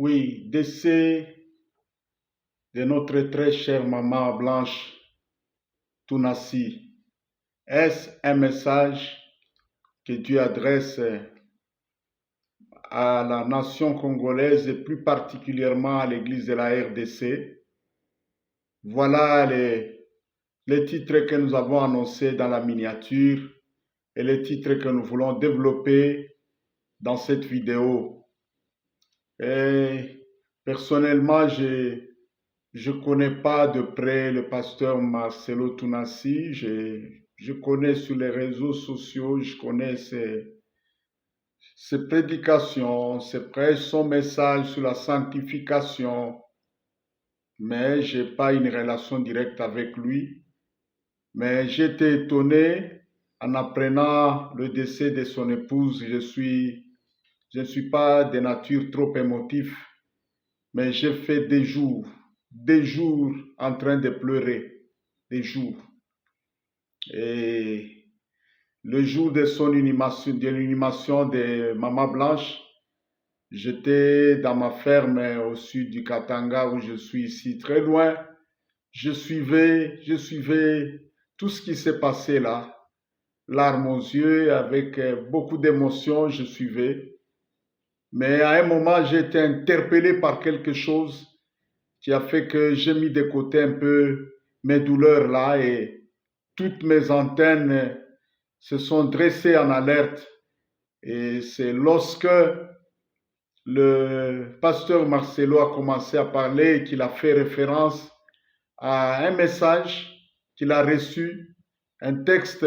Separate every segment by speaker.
Speaker 1: Oui, décès de notre très chère maman Blanche Tounassi. Est-ce un message que Dieu adresse à la nation congolaise et plus particulièrement à l'église de la RDC? Voilà les titres que nous avons annoncés dans la miniature et les titres que nous voulons développer dans cette vidéo. Et personnellement, je connais pas de près le pasteur Marcelo Tounassi. Je connais sur les réseaux sociaux, je connais ses prédications, ses prêches, son message sur la sanctification, mais j'ai pas une relation directe avec lui. Mais j'étais étonné en apprenant le décès de son épouse. Je ne suis pas de nature trop émotif, mais j'ai fait des jours en train de pleurer, des jours. Et le jour de son inhumation, de l'inhumation de Maman Blanche, j'étais dans ma ferme au sud du Katanga où je suis ici, très loin. Je suivais tout ce qui s'est passé là, larmes aux yeux, avec beaucoup d'émotion, je suivais. Mais à un moment, j'ai été interpellé par quelque chose qui a fait que j'ai mis de côté un peu mes douleurs là et toutes mes antennes se sont dressées en alerte. Et c'est lorsque le pasteur Marcelo a commencé à parler et qu'il a fait référence à un message qu'il a reçu, un texte,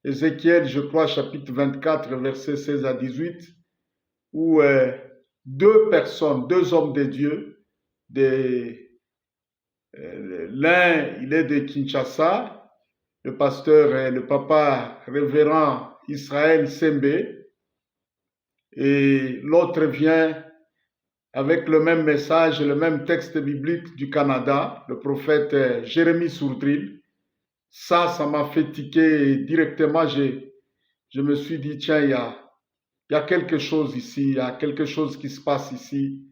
Speaker 1: Ézéchiel, je crois, chapitre 24, versets 16 à 18, où deux personnes, deux hommes de Dieu, l'un, il est de Kinshasa, le pasteur, le papa révérend Israël Sembe, et l'autre vient avec le même message, le même texte biblique du Canada, le prophète Jérémie Sourdril. Ça m'a fait tiquer et directement, je me suis dit, tiens, il y a quelque chose ici, il y a quelque chose qui se passe ici.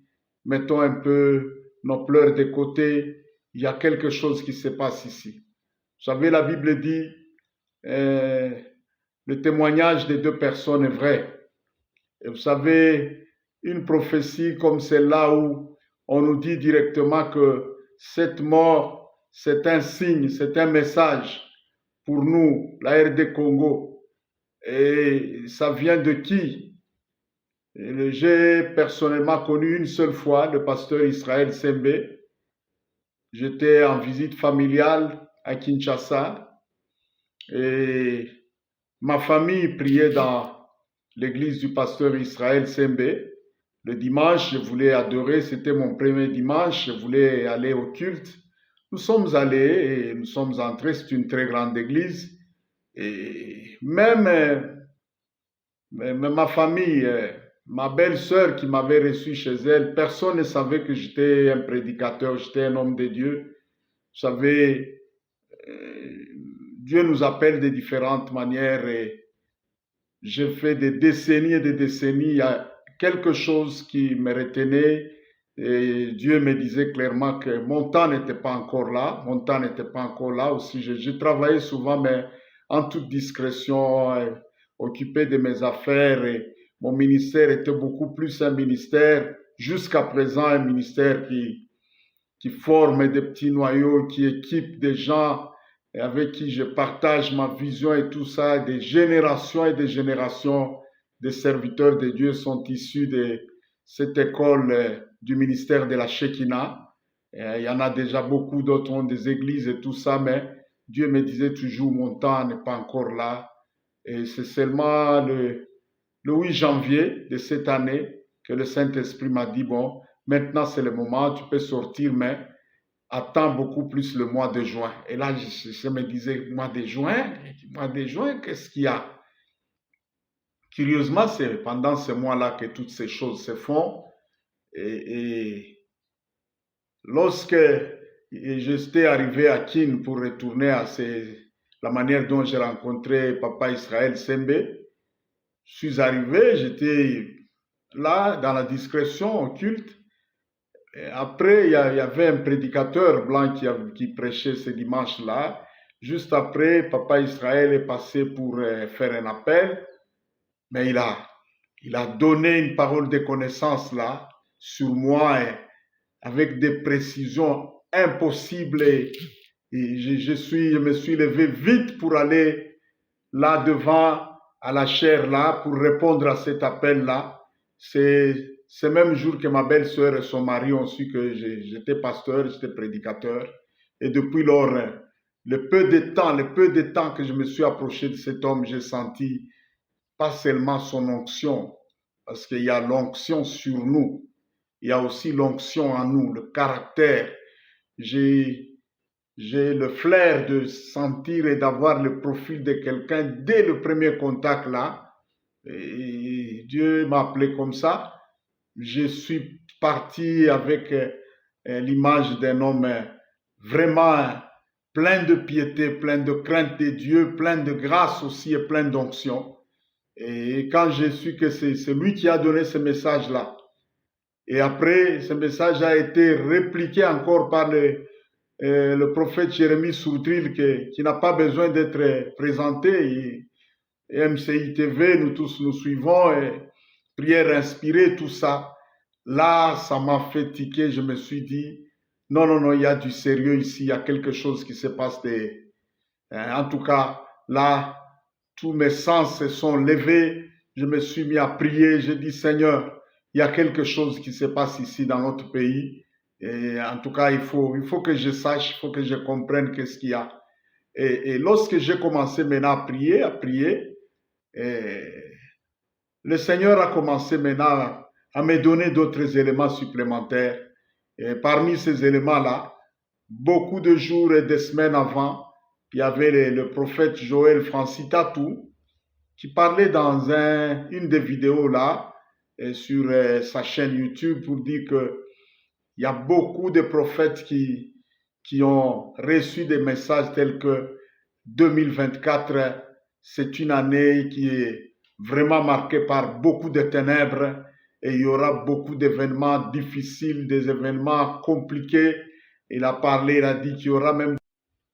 Speaker 1: Mettons un peu nos pleurs de côté, il y a quelque chose qui se passe ici. Vous savez, la Bible dit, le témoignage des deux personnes est vrai. Et vous savez, une prophétie comme celle-là où on nous dit directement que cette mort, c'est un signe, c'est un message pour nous, la RD Congo. Et ça vient de qui? J'ai personnellement connu une seule fois le pasteur Israël Sembe. J'étais en visite familiale à Kinshasa et ma famille priait dans l'église du pasteur Israël Sembe. Le dimanche, je voulais adorer, c'était mon premier dimanche, je voulais aller au culte. Nous sommes allés et nous sommes entrés, c'est une très grande église. Et même ma famille, ma belle-sœur qui m'avait reçu chez elle, personne ne savait que j'étais un prédicateur, j'étais un homme de Dieu. Vous savez, Dieu nous appelle de différentes manières et j'ai fait des décennies et des décennies. Il y a quelque chose qui me retenait et Dieu me disait clairement que mon temps n'était pas encore là. Mon temps n'était pas encore là aussi. Je travaillais souvent, mais en toute discrétion, occupé de mes affaires et mon ministère était beaucoup plus un ministère, jusqu'à présent un ministère qui forme des petits noyaux, qui équipe des gens avec qui je partage ma vision et tout ça. Des générations et des générations de serviteurs de Dieu sont issus de cette école du ministère de la Shekinah. Il y en a déjà beaucoup d'autres ont des églises et tout ça, mais Dieu me disait toujours, mon temps n'est pas encore là. Et c'est seulement le 8 janvier de cette année que le Saint-Esprit m'a dit, bon, maintenant c'est le moment, tu peux sortir, mais attends beaucoup plus le mois de juin. Et là, je me disais, mois de juin, qu'est-ce qu'il y a? Curieusement, c'est pendant ce mois-là que toutes ces choses se font. Et lorsque j'étais arrivé à Kin pour retourner à la manière dont j'ai rencontré Papa Israël Sembe, je suis arrivé, j'étais là dans la discrétion, au culte, Et après, il y avait un prédicateur blanc qui prêchait ce dimanche-là. Juste après, Papa Israël est passé pour faire un appel, mais il a donné une parole de connaissance là sur moi avec des précisions impossibles. Et je me suis levé vite pour aller là devant à la chaire là pour répondre à cet appel là. C'est ce même jour que ma belle-sœur et son mari ont su que j'étais pasteur, j'étais prédicateur. Et depuis lors, le peu de temps que je me suis approché de cet homme, j'ai senti pas seulement son onction, parce qu'il y a l'onction sur nous, il y a aussi l'onction en nous, le caractère. J'ai le flair de sentir et d'avoir le profil de quelqu'un dès le premier contact là. Et Dieu m'a appelé comme ça. Je suis parti avec l'image d'un homme vraiment plein de piété, plein de crainte de Dieu, plein de grâce aussi et plein d'onction. Et quand j'ai su que c'est lui qui a donné ce message-là, et après, ce message a été répliqué encore par le prophète Jérémie Soutril, qui n'a pas besoin d'être présenté. Et MCI TV, nous tous nous suivons, et prière inspirée, tout ça. Là, ça m'a fait tiquer. Je me suis dit, non, non, non, il y a du sérieux ici, il y a quelque chose qui se passe. En tout cas, là, tous mes sens se sont levés. Je me suis mis à prier. J'ai dit, Seigneur, il y a quelque chose qui se passe ici dans notre pays. Et en tout cas, il faut que je sache, il faut que je comprenne qu'est-ce qu'il y a. Et lorsque j'ai commencé maintenant à prier, le Seigneur a commencé maintenant à me donner d'autres éléments supplémentaires. Et parmi ces éléments-là, beaucoup de jours et de semaines avant, il y avait le prophète Joël Francis Tatou qui parlait dans une des vidéos là, sur sa chaîne YouTube pour dire que il y a beaucoup de prophètes qui ont reçu des messages tels que 2024, c'est une année qui est vraiment marquée par beaucoup de ténèbres et il y aura beaucoup d'événements difficiles, des événements compliqués. Il a parlé, il a dit qu'il y aura même...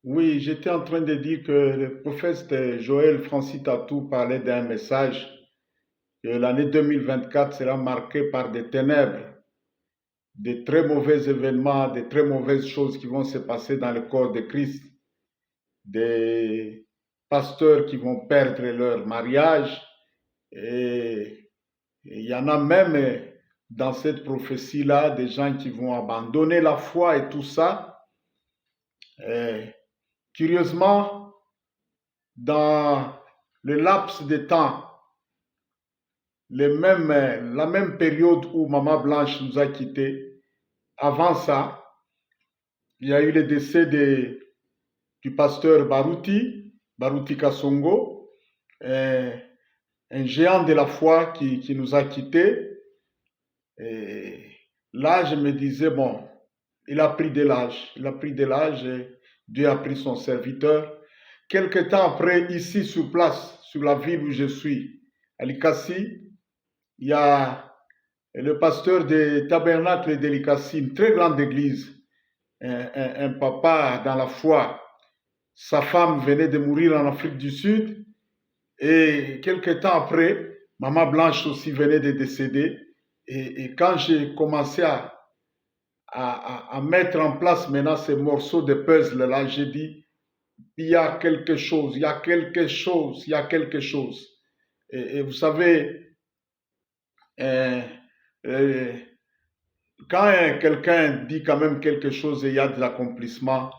Speaker 1: Oui, j'étais en train de dire que le prophète Joël Francis Tatou parlait d'un message que l'année 2024 sera marquée par des ténèbres, de très mauvais événements, de très mauvaises choses qui vont se passer dans le corps de Christ, des pasteurs qui vont perdre leur mariage, et il y en a même dans cette prophétie-là des gens qui vont abandonner la foi et tout ça. Et, curieusement, dans le laps de temps, la même période où Maman Blanche nous a quittés, avant ça, il y a eu le décès du pasteur Baruti Kasongo, un géant de la foi qui nous a quittés. Et là, je me disais, bon, il a pris de l'âge, et Dieu a pris son serviteur. Quelque temps après, ici sur place, sur la ville où je suis, à Likassi, il y a le pasteur des tabernacles de Likassi, une très grande église, un papa dans la foi. Sa femme venait de mourir en Afrique du Sud et quelque temps après, Maman Blanche aussi venait de décéder. Et quand j'ai commencé à mettre en place maintenant ces morceaux de puzzle-là, j'ai dit, il y a quelque chose, il y a quelque chose, il y a quelque chose. Et vous savez, quand quelqu'un dit quand même quelque chose et il y a de l'accomplissement,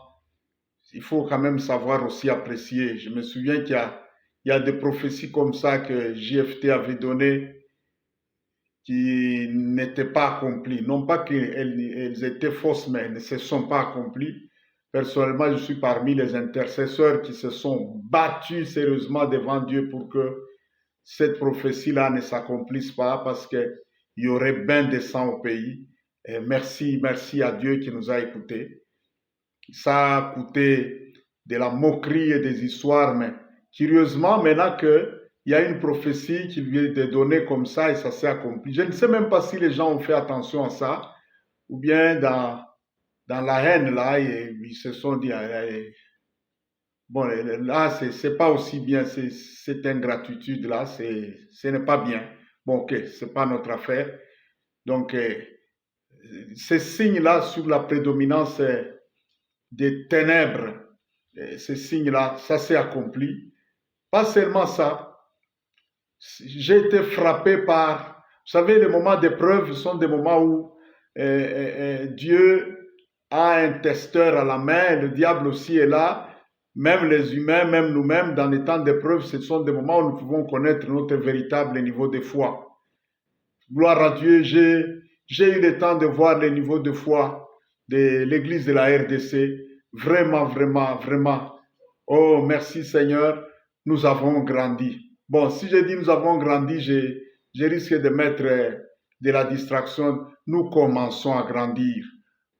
Speaker 1: il faut quand même savoir aussi apprécier. Je me souviens qu'il y a des prophéties comme ça que JFT avait données qui n'étaient pas accomplies. Non pas qu'elles étaient fausses, mais elles ne se sont pas accomplies. Personnellement, je suis parmi les intercesseurs qui se sont battus sérieusement devant Dieu pour que cette prophétie-là ne s'accomplisse pas parce qu'il y aurait bien de sang au pays. Et merci à Dieu qui nous a écoutés. Ça a coûté de la moquerie et des histoires, mais curieusement, maintenant qu'il y a une prophétie qui vient de donner comme ça et ça s'est accompli. Je ne sais même pas si les gens ont fait attention à ça, ou bien dans la haine, là, ils se sont dit, bon, là, c'est pas aussi bien, cette ingratitude-là, ce n'est pas bien. Bon, ok, c'est pas notre affaire. Donc, ces signes-là sur la prédominance des ténèbres, ces signes-là, ça s'est accompli. Pas seulement ça, j'ai été frappé par, vous savez, les moments d'épreuve sont des moments où Dieu a un testeur à la main, le diable aussi est là. Même les humains, même nous-mêmes, dans les temps d'épreuve, ce sont des moments où nous pouvons connaître notre véritable niveau de foi. Gloire à Dieu, j'ai eu le temps de voir le niveau de foi de l'église de la RDC. Vraiment, vraiment, vraiment. Oh, merci Seigneur, nous avons grandi. Bon, si je dis nous avons grandi, je risque de mettre de la distraction. Nous commençons à grandir.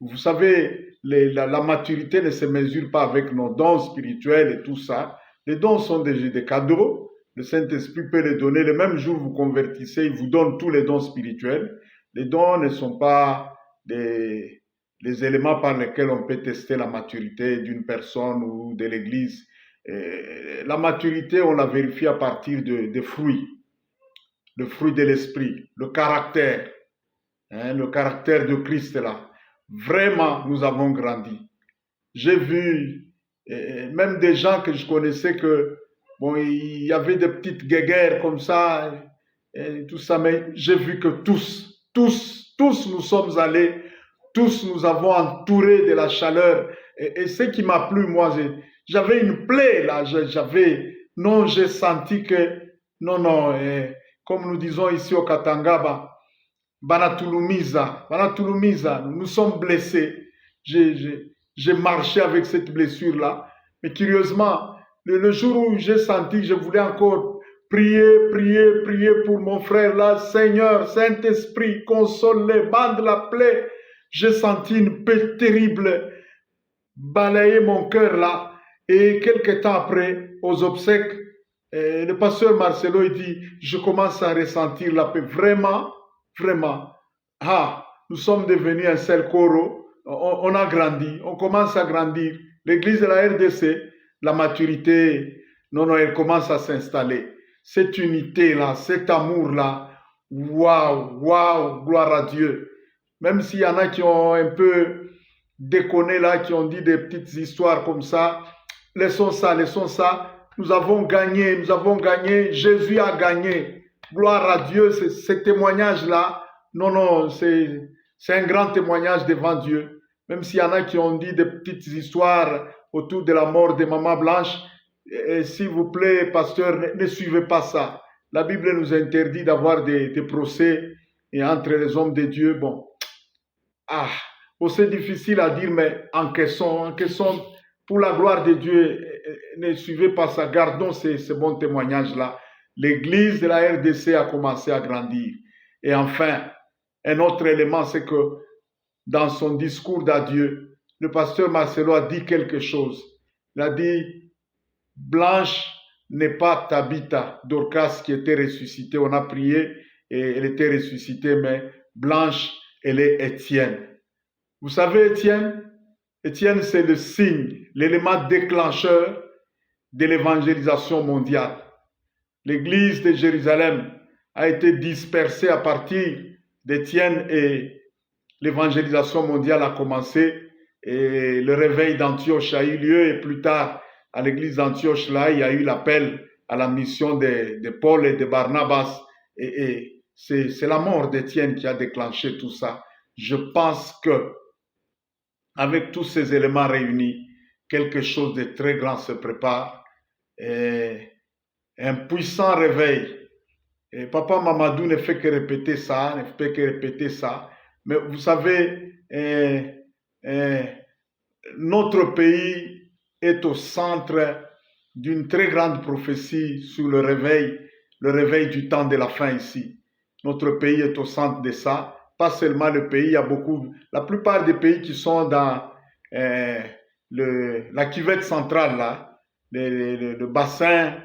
Speaker 1: Vous savez, la maturité ne se mesure pas avec nos dons spirituels et tout ça. Les dons sont des cadeaux. Le Saint-Esprit peut les donner. Le même jour où vous convertissez, il vous donne tous les dons spirituels. Les dons ne sont pas des éléments par lesquels on peut tester la maturité d'une personne ou de l'Église. La maturité, on la vérifie à partir des fruits. Le fruit de l'esprit, le caractère de Christ là. Vraiment, nous avons grandi. J'ai vu même des gens que je connaissais que, bon, il y avait des petites guéguerres comme ça, et tout ça, mais j'ai vu que tous nous sommes allés, tous nous avons entouré de la chaleur. Et ce qui m'a plu, moi, j'avais une plaie là, j'ai senti que, non, comme nous disons ici au Katanga, Banatulumiza, nous sommes blessés. J'ai marché avec cette blessure-là. Mais curieusement, le jour où j'ai senti que je voulais encore prier pour mon frère là, Seigneur, Saint-Esprit, console-les, bande la plaie, j'ai senti une paix terrible balayer mon cœur là. Et quelques temps après, aux obsèques, le pasteur Marcelo il dit, je commence à ressentir la paix. Vraiment, vraiment. Ah, nous sommes devenus un seul corps. On a grandi, on commence à grandir. L'église de la RDC, la maturité, non, elle commence à s'installer. Cette unité-là, cet amour-là, waouh, gloire à Dieu. Même s'il y en a qui ont un peu déconné là, qui ont dit des petites histoires comme ça, laissons ça. Nous avons gagné, Jésus a gagné. Gloire à Dieu, ce témoignage-là, non, c'est un grand témoignage devant Dieu. Même s'il y en a qui ont dit des petites histoires autour de la mort de Maman Blanche, s'il vous plaît, pasteur, ne suivez pas ça. La Bible nous interdit d'avoir des procès et entre les hommes de Dieu. Bon, c'est difficile à dire, mais encaissons, pour la gloire de Dieu, ne suivez pas ça. Gardons ces bons témoignages-là. L'église de la RDC a commencé à grandir. Et enfin, un autre élément, c'est que dans son discours d'adieu, le pasteur Marcelo a dit quelque chose. Il a dit, Blanche n'est pas Tabitha, Dorcas qui était ressuscitée. On a prié et elle était ressuscitée, mais Blanche, elle est Étienne. Vous savez, Étienne, c'est le signe, l'élément déclencheur de l'évangélisation mondiale. L'église de Jérusalem a été dispersée à partir d'Étienne et l'évangélisation mondiale a commencé et le réveil d'Antioche a eu lieu et plus tard à l'église d'Antioche là il y a eu l'appel à la mission de Paul et de Barnabas et c'est la mort d'Étienne qui a déclenché tout ça. Je pense que avec tous ces éléments réunis, quelque chose de très grand se prépare et un puissant réveil. Et Papa Mamadou ne fait que répéter ça, Mais vous savez, notre pays est au centre d'une très grande prophétie sur le réveil du temps de la fin ici. Notre pays est au centre de ça. Pas seulement le pays, il y a la plupart des pays qui sont dans la cuvette centrale, là, le bassin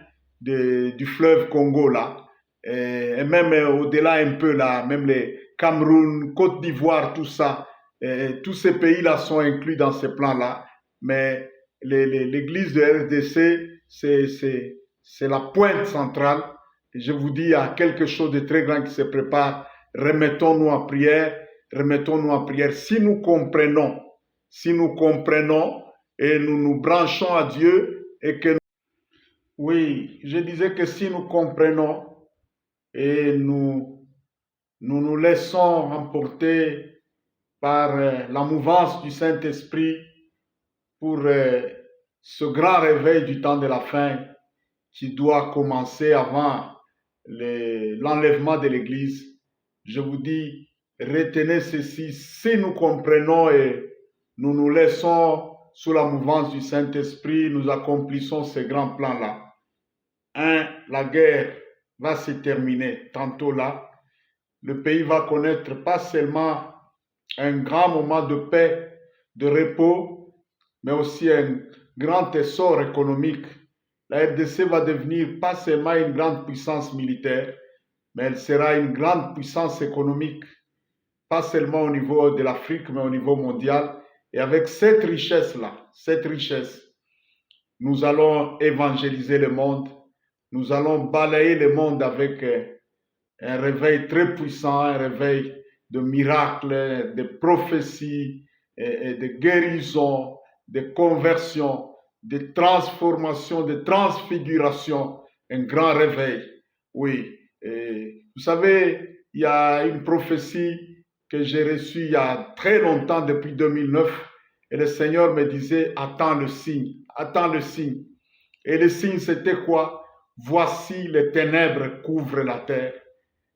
Speaker 1: du fleuve Congo, là, et même au-delà un peu, là, même les Cameroun, Côte d'Ivoire, tout ça, tous ces pays-là sont inclus dans ces plans-là, mais l'église de RDC, c'est la pointe centrale. Et je vous dis, il y a quelque chose de très grand qui se prépare. Remettons-nous en prière, remettons-nous en prière. Si nous comprenons et nous nous branchons à Dieu et que oui, je disais que si nous comprenons et nous laissons emporter par la mouvance du Saint-Esprit pour ce grand réveil du temps de la fin qui doit commencer avant l'enlèvement de l'Église, je vous dis, retenez ceci, si nous comprenons et nous nous laissons sous la mouvance du Saint-Esprit, nous accomplissons ce grand plan-là. La guerre va se terminer tantôt là. Le pays va connaître pas seulement un grand moment de paix, de repos, mais aussi un grand essor économique. La RDC va devenir pas seulement une grande puissance militaire, mais elle sera une grande puissance économique, pas seulement au niveau de l'Afrique, mais au niveau mondial. Et avec cette richesse-là, nous allons évangéliser le monde, nous allons balayer le monde avec un réveil très puissant, un réveil de miracles, de prophéties, et de guérisons, de conversions, de transformations, de transfigurations, un grand réveil. Oui, et vous savez, il y a une prophétie que j'ai reçue il y a très longtemps, depuis 2009, et le Seigneur me disait, attends le signe, attends le signe. Et le signe, c'était quoi? Voici les ténèbres couvrent la terre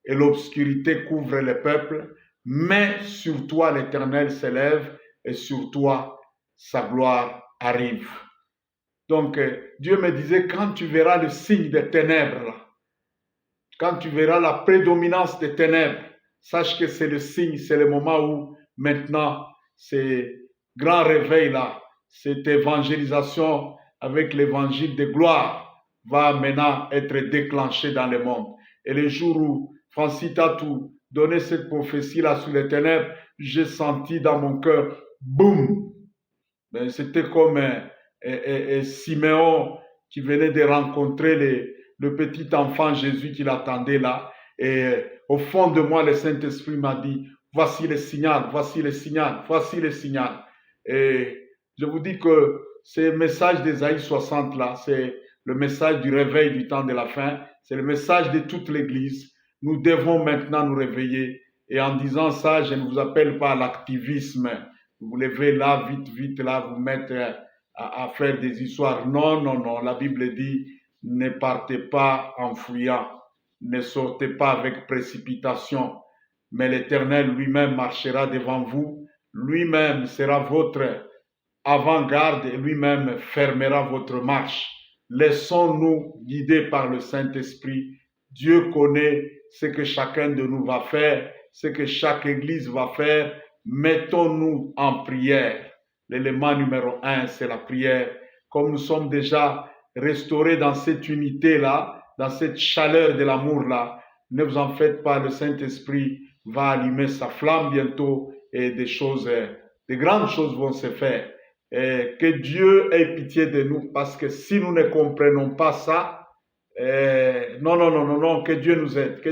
Speaker 1: et l'obscurité couvre les peuples, mais sur toi l'Éternel s'élève et sur toi sa gloire arrive. Donc Dieu me disait, quand tu verras le signe des ténèbres, là, quand tu verras la prédominance des ténèbres, sache que c'est le signe, c'est le moment où maintenant ce grand réveil-là, cette évangélisation avec l'évangile de gloire va maintenant être déclenchée dans le monde. Et le jour où Francis Tatou donnait cette prophétie-là sur les ténèbres, j'ai senti dans mon cœur, boum! Ben, c'était comme Siméon qui venait de rencontrer le petit enfant Jésus qui l'attendait là. Et au fond de moi, le Saint-Esprit m'a dit, voici le signal, voici le signal, voici le signal. Et je vous dis que ce message d'Ésaïe 60 là, c'est le message du réveil du temps de la fin, c'est le message de toute l'Église. Nous devons maintenant nous réveiller. Et en disant ça, je ne vous appelle pas à l'activisme. Vous vous levez là, vite, là, vous mettre à faire des histoires. Non, non, non. La Bible dit, ne partez pas en fuyant. Ne sortez pas avec précipitation. Mais l'Éternel lui-même marchera devant vous. Lui-même sera votre avant-garde et lui-même fermera votre marche. Laissons-nous guider par le Saint-Esprit. Dieu connaît ce que chacun de nous va faire, ce que chaque église va faire. Mettons-nous en prière. L'élément numéro 1, c'est la prière. Comme nous sommes déjà restaurés dans cette unité-là, dans cette chaleur de l'amour-là, ne vous en faites pas, le Saint-Esprit va allumer sa flamme bientôt et de grandes choses vont se faire. Et que Dieu ait pitié de nous, parce que si nous ne comprenons pas ça, non, que Dieu nous aide, que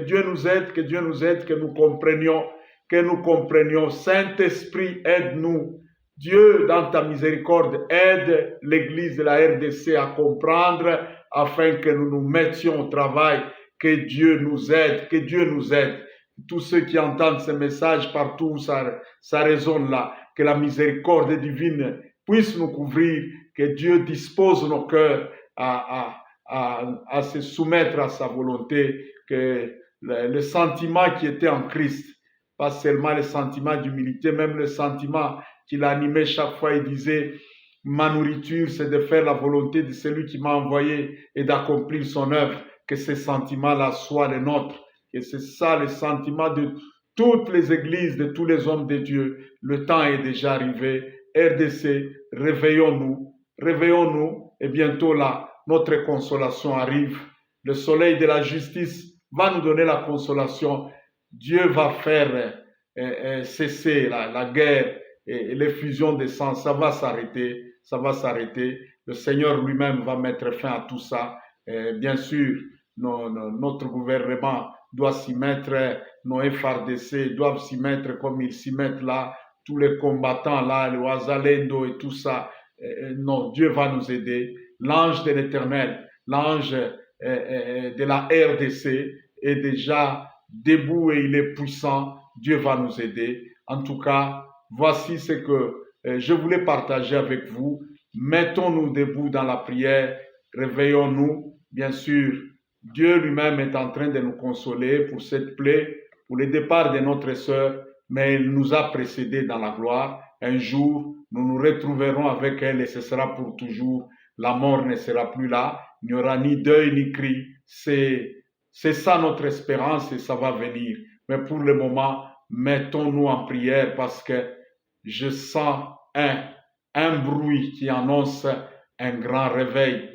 Speaker 1: nous comprenions. Saint-Esprit, aide-nous. Dieu, dans ta miséricorde, aide l'Église de la RDC à comprendre afin que nous nous mettions au travail. Que Dieu nous aide, que Dieu nous aide. Tous ceux qui entendent ce message partout où ça résonne là, que la miséricorde divine puisse nous couvrir, que Dieu dispose nos cœurs à se soumettre à sa volonté, que le sentiment qui était en Christ, pas seulement le sentiment d'humilité, même le sentiment qui l'animait chaque fois, il disait, ma nourriture, c'est de faire la volonté de celui qui m'a envoyé et d'accomplir son œuvre, que ce sentiment-là soit le nôtre, que c'est ça le sentiment de toutes les églises, de tous les hommes de Dieu. Le temps est déjà arrivé. RDC, réveillons-nous, et bientôt là, notre consolation arrive. Le soleil de la justice va nous donner la consolation. Dieu va faire cesser la guerre et l'effusion de sang, ça va s'arrêter, ça va s'arrêter. Le Seigneur lui-même va mettre fin à tout ça. Bien sûr, notre gouvernement doit s'y mettre, nos FRDC doivent s'y mettre comme ils s'y mettent là, tous les combattants là, le Ouazalendo et tout ça. Non, Dieu va nous aider. L'ange de l'Éternel, l'ange de la RDC est déjà debout et il est puissant. Dieu va nous aider. En tout cas, voici ce que je voulais partager avec vous. Mettons-nous debout dans la prière, réveillons-nous. Bien sûr, Dieu lui-même est en train de nous consoler pour cette plaie, pour le départ de notre sœur, mais il nous a précédés dans la gloire. Un jour, nous nous retrouverons avec elle et ce sera pour toujours. La mort ne sera plus là. Il n'y aura ni deuil ni cri. C'est ça notre espérance et ça va venir. Mais pour le moment, mettons-nous en prière parce que je sens un bruit qui annonce un grand réveil,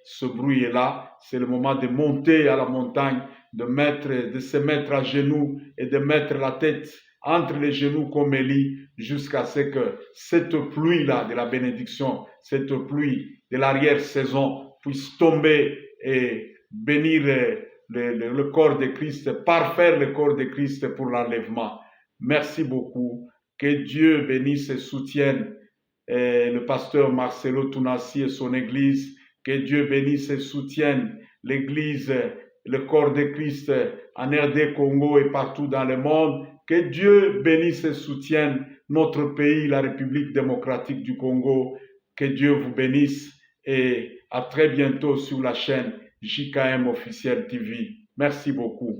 Speaker 1: Ce bruit est là. C'est le moment de monter à la montagne, de se mettre à genoux et de mettre la tête entre les genoux comme Élie jusqu'à ce que cette pluie-là de la bénédiction, cette pluie de l'arrière-saison puisse tomber et bénir le corps de Christ, parfaire le corps de Christ pour l'enlèvement. Merci beaucoup. Que Dieu bénisse et soutienne le pasteur Marcelo Tounassi et son église. Que Dieu bénisse et soutienne l'église, le corps de Christ en RD Congo et partout dans le monde. Que Dieu bénisse et soutienne notre pays, la République démocratique du Congo. Que Dieu vous bénisse et à très bientôt sur la chaîne JKM Officiel TV. Merci beaucoup.